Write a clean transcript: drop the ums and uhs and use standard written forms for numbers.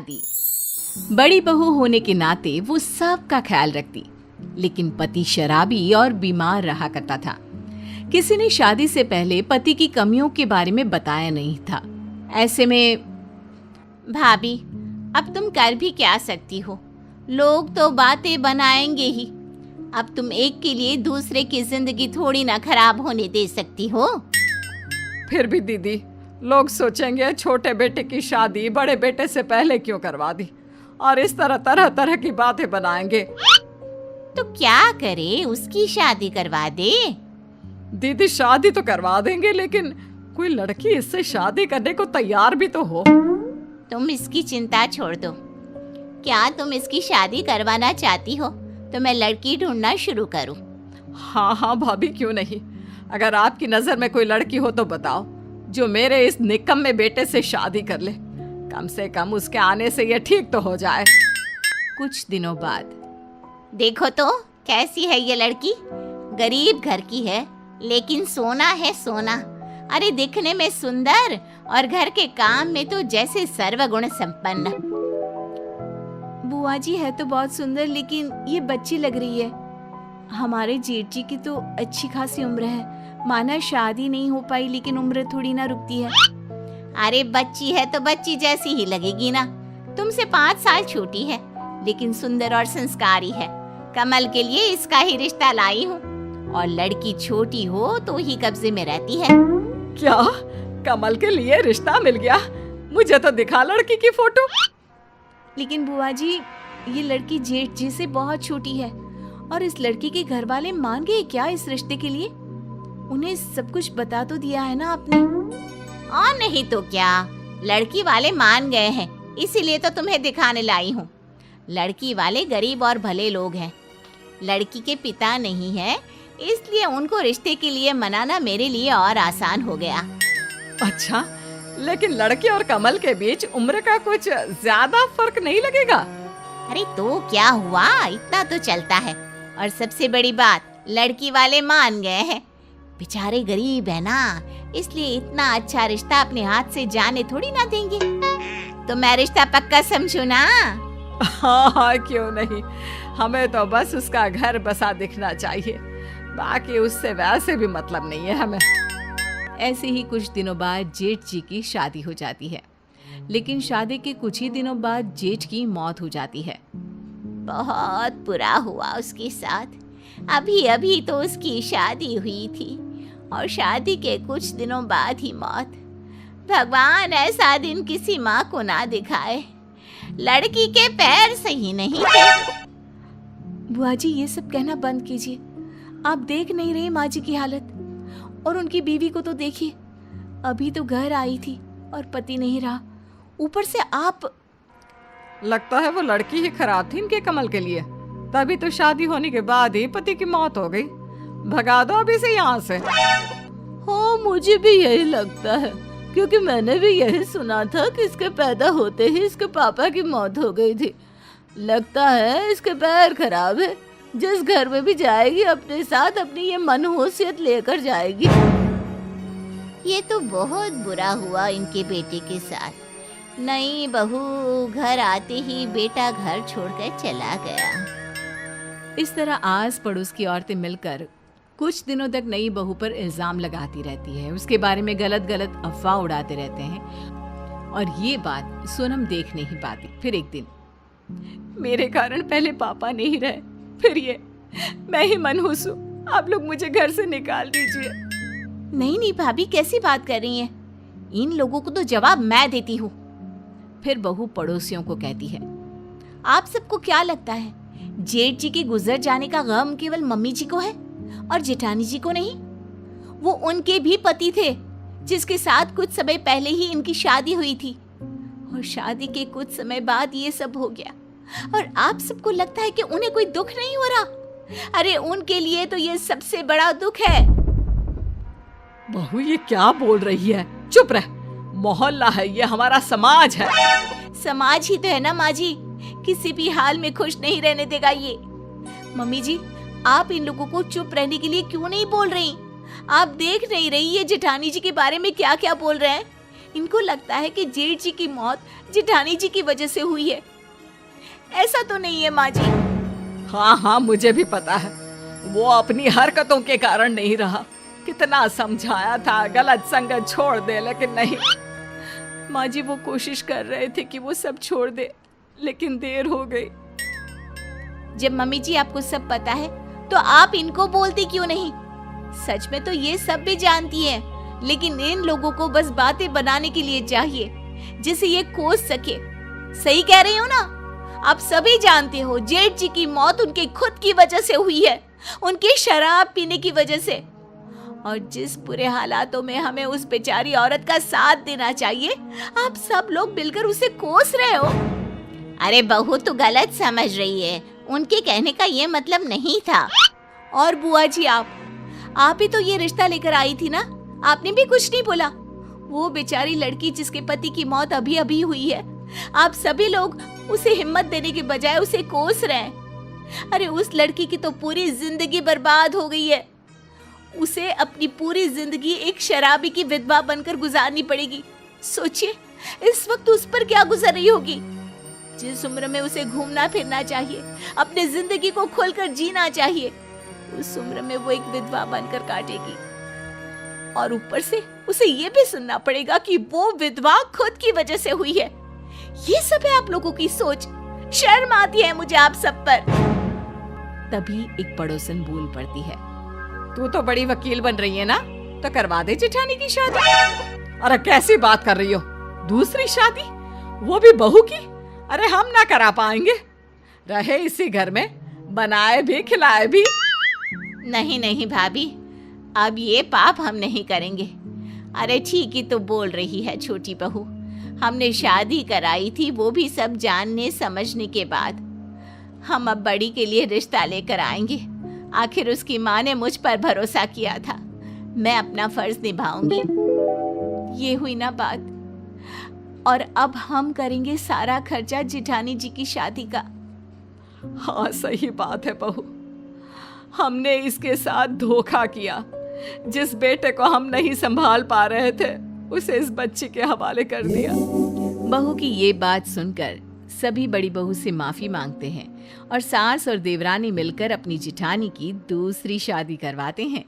दी। बड़ी बहू होने के नाते वो सबका ख्याल रखती, लेकिन पति शराबी और बीमार रहा करता था। किसी ने शादी से पहले पति की कमियों के बारे में बताया नहीं था। ऐसे में भाभी, अब तुम कर भी क्या सकती हो, लोग तो बातें बनाएंगे ही। अब तुम एक के लिए दूसरे की जिंदगी थोड़ी ना खराब होने दे सकती हो। फिर भी दीदी, लोग सोचेंगे छोटे बेटे की शादी बड़े बेटे से पहले क्यों करवा दी, और इस तरह तरह तरह की बातें बनाएंगे। तो क्या करे, उसकी शादी करवा दे। दीदी शादी तो करवा देंगे, लेकिन कोई लड़की इससे शादी करने को तैयार भी तो हो। तुम इसकी चिंता छोड़ दो। क्या तुम इसकी शादी करवाना चाहती हो तो मैं लड़की ढूंढना शुरू करूं? हाँ हाँ भाभी, क्यों नहीं। अगर आपकी नजर में कोई लड़की हो तो बताओ, जो मेरे इस निकम्मे बेटे से शादी कर ले। कम से कम उसके आने से ये ठीक तो हो जाए। कुछ दिनों बाद देखो तो कैसी है ये लड़की। गरीब घर की है, लेकिन सोना है सोना। अरे दिखने में सुंदर और घर के काम में तो जैसे सर्वगुण संपन्न। बुआ जी है तो बहुत सुंदर, लेकिन ये बच्ची लग रही है। हमारे जेठ जी की तो अच्छी खासी उम्र है। माना शादी नहीं हो पाई, लेकिन उम्र थोड़ी ना रुकती है। अरे बच्ची है तो बच्ची जैसी ही लगेगी ना। तुमसे 5 साल छोटी है, लेकिन सुंदर और संस्कारी है। कमल के लिए इसका ही रिश्ता लाई हूँ, और लड़की छोटी हो तो ही कब्जे में रहती है। क्या कमल के लिए रिश्ता मिल गया? मुझे तो दिखा लड़की की फोटो। लेकिन बुआ जी, ये लड़की जेठ जी से बहुत छोटी है, और इस लड़की के घर वाले मान गए क्या इस रिश्ते के लिए? उन्हें सब कुछ बता तो दिया है ना आपने? और नहीं तो क्या, लड़की वाले मान गए हैं, इसीलिए तो तुम्हें दिखाने लाई हूँ। लड़की वाले गरीब और भले लोग हैं। लड़की के पिता नहीं है, इसलिए उनको रिश्ते के लिए मनाना मेरे लिए और आसान हो गया। अच्छा, लेकिन लड़की और कमल के बीच उम्र का कुछ ज्यादा फर्क नहीं लगेगा? अरे तो क्या हुआ, इतना तो चलता है। और सबसे बड़ी बात, लड़की वाले मान गए हैं। बेचारे गरीब है ना, इसलिए इतना अच्छा रिश्ता अपने हाथ से जाने थोड़ी ना देंगे। तो मैं रिश्ता पक्का समझू ना? हाँ हाँ, क्यों नहीं। हमें तो बस उसका घर बसा दिखना चाहिए, बाकी उससे वैसे भी मतलब नहीं है हमें। ऐसे ही कुछ दिनों बाद जेठ जी की शादी हो जाती है, लेकिन शादी के कुछ ही दिनों बाद जेठ की मौत हो जाती है। बहुत बुरा हुआ उसके साथ। अभी अभी तो उसकी शादी हुई थी, और शादी के कुछ दिनों बाद ही मौत। भगवान ऐसा दिन किसी माँ को ना दिखाए। लड़की के पैर सही नहीं थे। बुआ जी, ये सब कहना बंद कीजिए। आप देख नहीं रहे माँ जी की हालत, और उनकी बीवी को तो देखिए। अभी तो घर आई थी और पति नहीं रहा, ऊपर से आप। लगता है वो लड़की ही खराब थी इनके कमल के लिए, तभी तो शादी होने के बाद ही पति की मौत हो गई। भगा दो अभी से यहाँ से। हाँ, मुझे भी यही लगता है, क्योंकि मैंने भी यही सुना था कि इसके पैदा होते ही इसके पापा की मौत हो गई थी। लगता है इसके पैर खराब है। जिस घर में भी जाएगी अपने साथ अपनी ये मनहूसियत लेकर जाएगी। ये तो बहुत बुरा हुआ इनके बेटे के साथ। नई बहू घर आते ही बेटा घर छोड़कर चला गया। इस तरह आस पड़ोस की औरतें मिलकर कुछ दिनों तक नई बहू पर इल्जाम लगाती रहती है, उसके बारे में गलत गलत अफवाह उड़ाते रहते हैं, और ये बात सोनम देख नहीं पाती। फिर एक दिन, मेरे कारण पहले पापा नहीं रहे, फिर ये मैं ही मनहूस हूँ। आप लोग मुझे घर से निकाल दीजिए। नहीं नहीं भाभी, कैसी बात कर रही हैं? इन लोगों को तो जवाब मैं देती हूँ। फिर बहू पड़ोसियों को कहती है, आप सबको क्या लगता है जेठ जी के गुजर जाने का गम केवल मम्मी जी को है और जेठानी जी को नहीं? वो उनके भी पति थे, जिसके साथ कुछ समय पहले ही इनकी शादी हुई थी, और शादी के कुछ समय बाद ये सब हो गया। और आप सबको लगता है कि उन्हें कोई दुख नहीं हो रहा? अरे उनके लिए तो ये सबसे बड़ा दुख है। बहू, ये क्या बोल रही है? चुप रह। मोहल्ला है ये, हमारा समाज है। समाज ही तो है ना माँ जी, किसी भी हाल में खुश नहीं रहने देगा ये। मम्मी जी, आप इन लोगों को चुप रहने के लिए क्यों नहीं बोल रही? आप देख नहीं रही ये जेठानी जी के बारे में क्या क्या बोल रहे हैं? इनको लगता है कि जेठ जी की मौत जेठानी जी की वजह से हुई है। ऐसा तो नहीं है माँ जी। हाँ हाँ, मुझे भी पता है, वो अपनी हरकतों के कारण नहीं रहा। कितना समझाया था गलत संगत छोड़ दे, लेकिन नहीं। माँ जी वो कोशिश कर रहे थे कि वो सब छोड़ दे, लेकिन देर हो गई। जब मम्मी जी आपको सब पता है तो आप इनको बोलती क्यों नहीं? सच में तो ये सब भी जानती हैं, लेकिन इन लोगों को बस बातें बनाने के लिए चाहिए जिसे ये कोस सके। सही कह रही हो ना? आप सभी जानते हो जेठ जी की मौत उनके खुद की वजह से हुई है, उनके शराब पीने की वजह से। और जिस बुरे हालातों में हमें उस बेचारी औरत का साथ देना चाहिए, आप सब लोग मिलकर उसे कोस रहे हो। अरे बहू तू गलत समझ रही है, उनके कहने का ये मतलब नहीं था। और बुआ जी आप ही तो ये रिश्ता लेकर आई थी ना, आपने भी कुछ नहीं बोला। वो बेचारी लड़की जिसके पति की मौत अभी अभी हुई है, आप सभी लोग उसे हिम्मत देने के बजाय उसे कोस रहे हैं। अरे उस लड़की की तो पूरी जिंदगी बर्बाद हो गई है। उसे अपनी पूरी जिंदगी एक शराबी की विधवा बनकर गुजारनी पड़ेगी। सोचिए इस वक्त उस पर क्या गुजर रही होगी। जिस उम्र में उसे घूमना फिरना चाहिए, अपने जिंदगी को खोलकर जीना चाहिए, उस उम्र में वो एक विधवा बनकर काटेगी। और ऊपर से उसे ये भी सुनना पड़ेगा कि वो विधवा खुद की वजह से हुई है। ये सब है आप लोगों की सोच। शर्म आती है मुझे आप सब पर। तभी एक पड़ोसन बोल पड़ती है, तू तो बड़ी वकील बन रही है ना, तो करवा दे जेठानी की शादी। अरे कैसी बात कर रही हो, दूसरी शादी, वो भी बहू की? अरे हम ना करा पाएंगे, रहे इसी घर में, बनाए भी खिलाए भी। नहीं नहीं भाभी, अब ये पाप हम नहीं करेंगे। अरे ठीक ही तो बोल रही है छोटी बहू, हमने शादी कराई थी वो भी सब जानने समझने के बाद। हम अब बड़ी के लिए रिश्ता लेकर आएंगे। आखिर उसकी माँ ने मुझ पर भरोसा किया था, मैं अपना फर्ज निभाऊंगी। ये हुई ना बात। और अब हम करेंगे सारा खर्चा जेठानी जी की शादी का। हाँ सही बात है बहू, हमने इसके साथ धोखा किया। जिस बेटे को हम नहीं संभाल पा रहे थे, उसे इस बच्ची के हवाले कर दिया। बहू की ये बात सुनकर सभी बड़ी बहू से माफी मांगते हैं और सास और देवरानी मिलकर अपनी जेठानी की दूसरी शादी करवाते हैं।